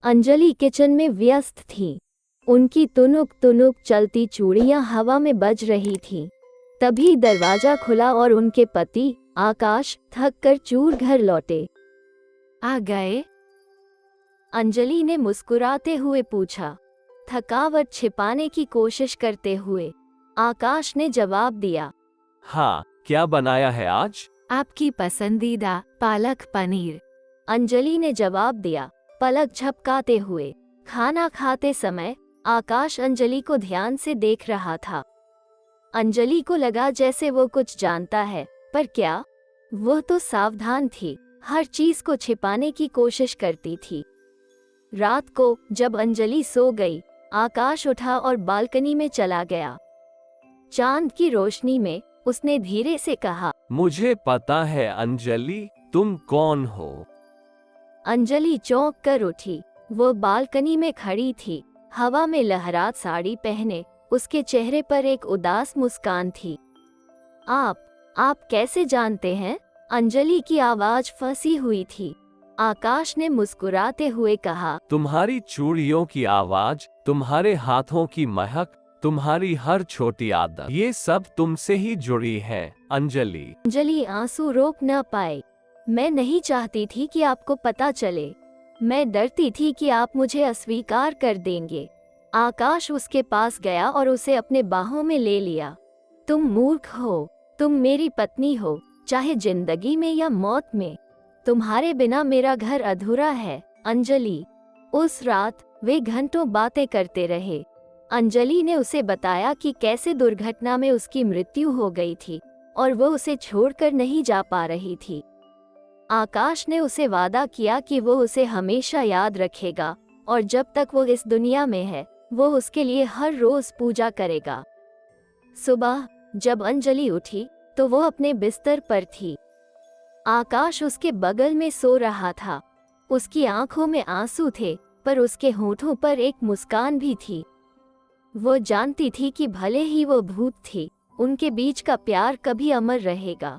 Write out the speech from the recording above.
Anjali kitchen में व्यस्त थी। उनकी तुनुक तुनुक चलती चूड़ियां हवा में बज रही थीं। तभी दरवाजा खुला और उनके पति आकाश थक कर चूर घर लौटे। आ गए? अंजलि ने मुस्कुराते हुए पूछा, थकावट छिपाने की कोशिश करते हुए। आकाश ने जवाब दिया, हाँ, क्या बनाया है आज? आपकी पसंदीदा पालक पनीर। अंजलि ने जवाब दिया, पलक झपकाते हुए। खाना खाते समय आकाश अंजलि को ध्यान से देख रहा था। अंजलि को लगा जैसे वो कुछ जानता है, पर क्या? वह तो सावधान थी, हर चीज को छिपाने की कोशिश करती थी। रात को जब अंजलि सो गई, आकाश उठा और बालकनी में चला गया। चांद की रोशनी में उसने धीरे से कहा, मुझे पता है अंजलि, तुम कौन हो? अंजलि चौंक कर उठी। वो बालकनी में खड़ी थी, हवा में लहरात साड़ी पहने। उसके चेहरे पर एक उदास मुस्कान थी। आप कैसे जानते हैं? अंजलि की आवाज फंसी हुई थी। आकाश ने मुस्कुराते हुए कहा, तुम्हारी चूड़ियों की आवाज, तुम्हारे हाथों की महक, तुम्हारी हर छोटी आदत, ये सब तुमसे ही जुड़ी है अंजलि। अंजलि आंसू रोक न पाई। मैं नहीं चाहती थी कि आपको पता चले। मैं डरती थी कि आप मुझे अस्वीकार कर देंगे। आकाश उसके पास गया और उसे अपने बाहों में ले लिया। तुम मूर्ख हो, तुम मेरी पत्नी हो, चाहे जिंदगी में या मौत में। तुम्हारे बिना मेरा घर अधूरा है अंजलि। उस रात वे घंटों बातें करते रहे। अंजलि ने उसे बताया कि कैसे दुर्घटना में उसकी मृत्यु हो गई थी और वो उसे छोड़कर नहीं जा पा रही थी। आकाश ने उसे वादा किया कि वो उसे हमेशा याद रखेगा और जब तक वो इस दुनिया में है, वो उसके लिए हर रोज पूजा करेगा। सुबह जब अंजलि उठी तो वो अपने बिस्तर पर थी। आकाश उसके बगल में सो रहा था। उसकी आंखों में आंसू थे, पर उसके होठों पर एक मुस्कान भी थी। वो जानती थी कि भले ही वो भूत थी, उनके बीच का प्यार कभी अमर रहेगा।